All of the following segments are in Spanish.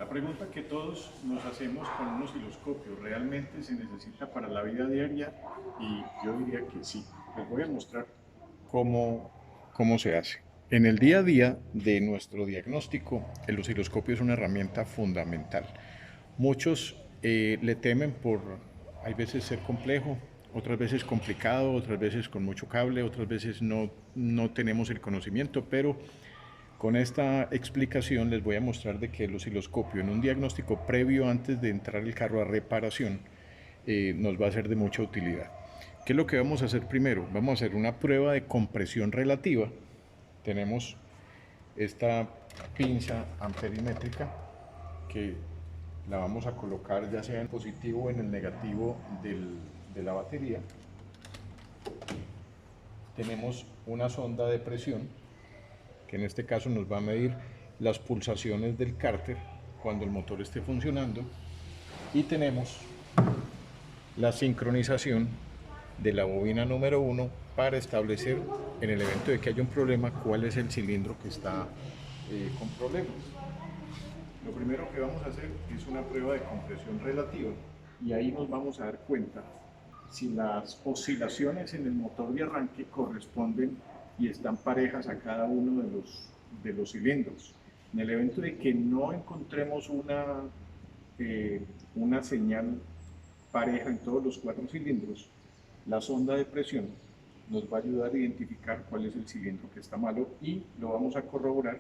La pregunta que todos nos hacemos con un osciloscopio, ¿realmente se necesita para la vida diaria? Y yo diría que sí. Les voy a mostrar cómo, cómo se hace. En el día a día de nuestro diagnóstico, el osciloscopio es una herramienta fundamental. Muchos le temen por, hay veces, ser complejo, otras veces complicado, otras veces con mucho cable, otras veces no tenemos el conocimiento, pero con esta explicación les voy a mostrar de que el osciloscopio en un diagnóstico previo antes de entrar el carro a reparación nos va a ser de mucha utilidad. ¿Qué es lo que vamos a hacer primero? Vamos a hacer una prueba de compresión relativa. Tenemos esta pinza amperimétrica que la vamos a colocar ya sea en positivo o en el negativo de la batería. Tenemos una sonda de presión que en este caso nos va a medir las pulsaciones del cárter cuando el motor esté funcionando, y tenemos la sincronización de la bobina número 1 para establecer, en el evento de que haya un problema, cuál es el cilindro que está con problemas. Lo primero que vamos a hacer es una prueba de compresión relativa, y ahí nos vamos a dar cuenta si las oscilaciones en el motor de arranque corresponden y están parejas a cada uno de los cilindros. En el evento de que no encontremos una señal pareja en todos los 4 cilindros, la sonda de presión nos va a ayudar a identificar cuál es el cilindro que está malo, y lo vamos a corroborar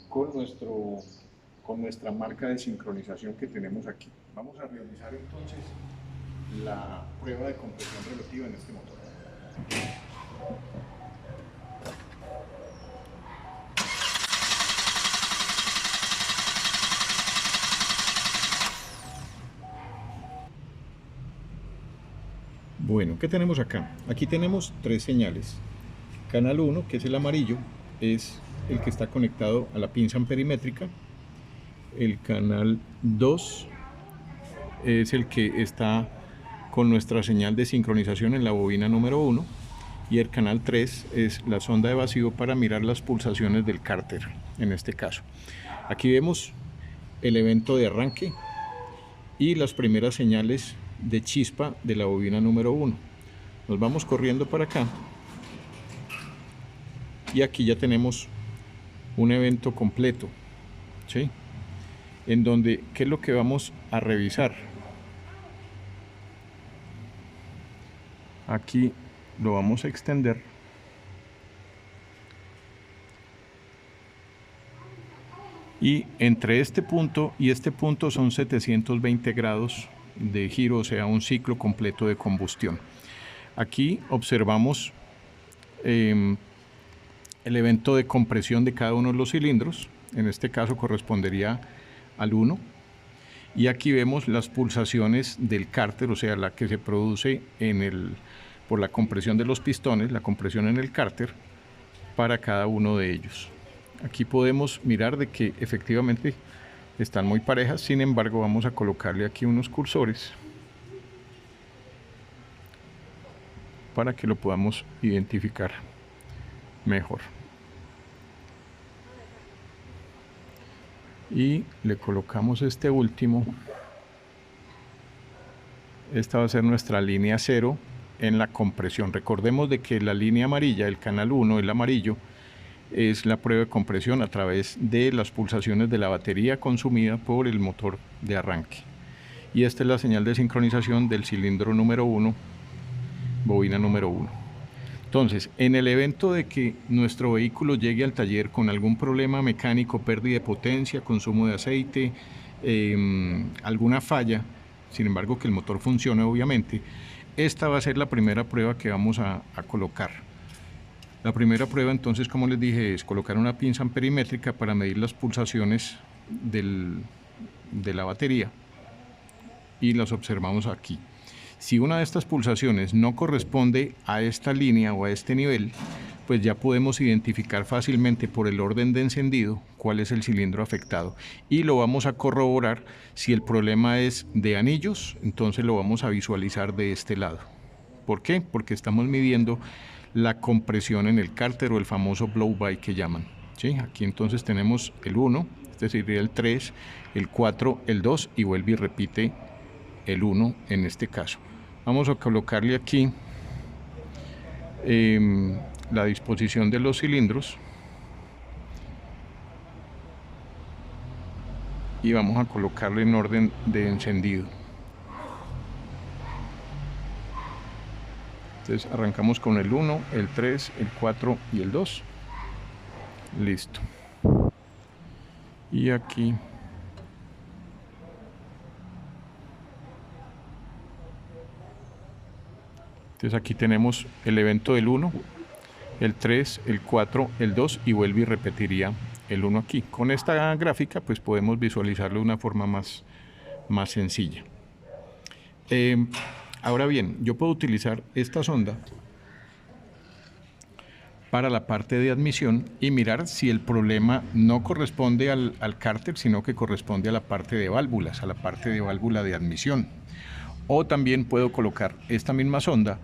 con nuestra marca de sincronización que tenemos aquí. Vamos a realizar entonces la prueba de compresión relativa en este motor. Bueno, ¿qué tenemos acá? Aquí tenemos 3 señales. Canal 1, que es el amarillo, es el que está conectado a la pinza amperimétrica. El canal 2 es el que está con nuestra señal de sincronización en la bobina número 1. Y el canal 3 es la sonda de vacío para mirar las pulsaciones del cárter, en este caso. Aquí vemos el evento de arranque y las primeras señales de chispa de la bobina número 1. Nos vamos corriendo para acá y aquí ya tenemos un evento completo, ¿sí? En donde, ¿qué es lo que vamos a revisar? Aquí lo vamos a extender y entre este punto y este punto son 720 grados de giro, o sea, un ciclo completo de combustión. Aquí observamos el evento de compresión de cada uno de los cilindros. En este caso correspondería al 1. Y aquí vemos las pulsaciones del cárter, o sea, la que se produce por la compresión de los pistones, la compresión en el cárter para cada uno de ellos. Aquí podemos mirar de que efectivamente están muy parejas. Sin embargo, vamos a colocarle aquí unos cursores para que lo podamos identificar mejor. Y le colocamos este último. Esta va a ser nuestra línea 0 en la compresión. Recordemos de que la línea amarilla, el canal 1, el amarillo, es la prueba de compresión a través de las pulsaciones de la batería consumida por el motor de arranque. Y esta es la señal de sincronización del cilindro número 1, bobina número 1. Entonces, en el evento de que nuestro vehículo llegue al taller con algún problema mecánico, pérdida de potencia, consumo de aceite, alguna falla, sin embargo que el motor funcione obviamente, esta va a ser la primera prueba que vamos a colocar. La primera prueba, entonces, como les dije, es colocar una pinza amperimétrica para medir las pulsaciones de la batería, y las observamos aquí. Si una de estas pulsaciones no corresponde a esta línea o a este nivel, pues ya podemos identificar fácilmente por el orden de encendido cuál es el cilindro afectado, y lo vamos a corroborar. Si el problema es de anillos, entonces lo vamos a visualizar de este lado. ¿Por qué? Porque estamos midiendo la compresión en el cárter, o el famoso blow by que llaman, ¿sí? Aquí entonces tenemos el 1, es decir, el 3, el 4, el 2 y vuelve y repite el 1 en este caso. Vamos a colocarle aquí la disposición de los cilindros y vamos a colocarle en orden de encendido. Entonces arrancamos con el 1, el 3, el 4 y el 2. Listo. Y aquí entonces aquí tenemos el evento del 1, el 3, el 4, el 2 y vuelve y repetiría el 1 aquí. Con esta gráfica pues podemos visualizarlo de una forma más sencilla. Ahora bien, yo puedo utilizar esta sonda para la parte de admisión y mirar si el problema no corresponde al cárter, sino que corresponde a la parte de válvulas, a la parte de válvula de admisión. O también puedo colocar esta misma sonda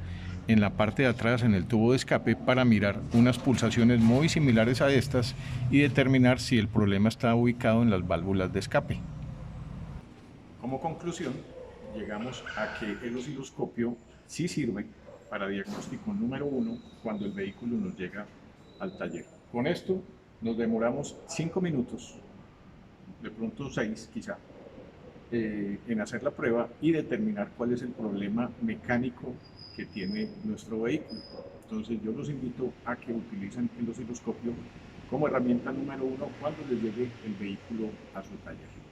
en la parte de atrás, en el tubo de escape, para mirar unas pulsaciones muy similares a estas y determinar si el problema está ubicado en las válvulas de escape. Como conclusión, llegamos a que el osciloscopio sí sirve para diagnóstico número 1 cuando el vehículo nos llega al taller. Con esto nos demoramos 5 minutos, de pronto 6 quizá, en hacer la prueba y determinar cuál es el problema mecánico que tiene nuestro vehículo. Entonces yo los invito a que utilicen el osciloscopio como herramienta número 1 cuando les llegue el vehículo a su taller.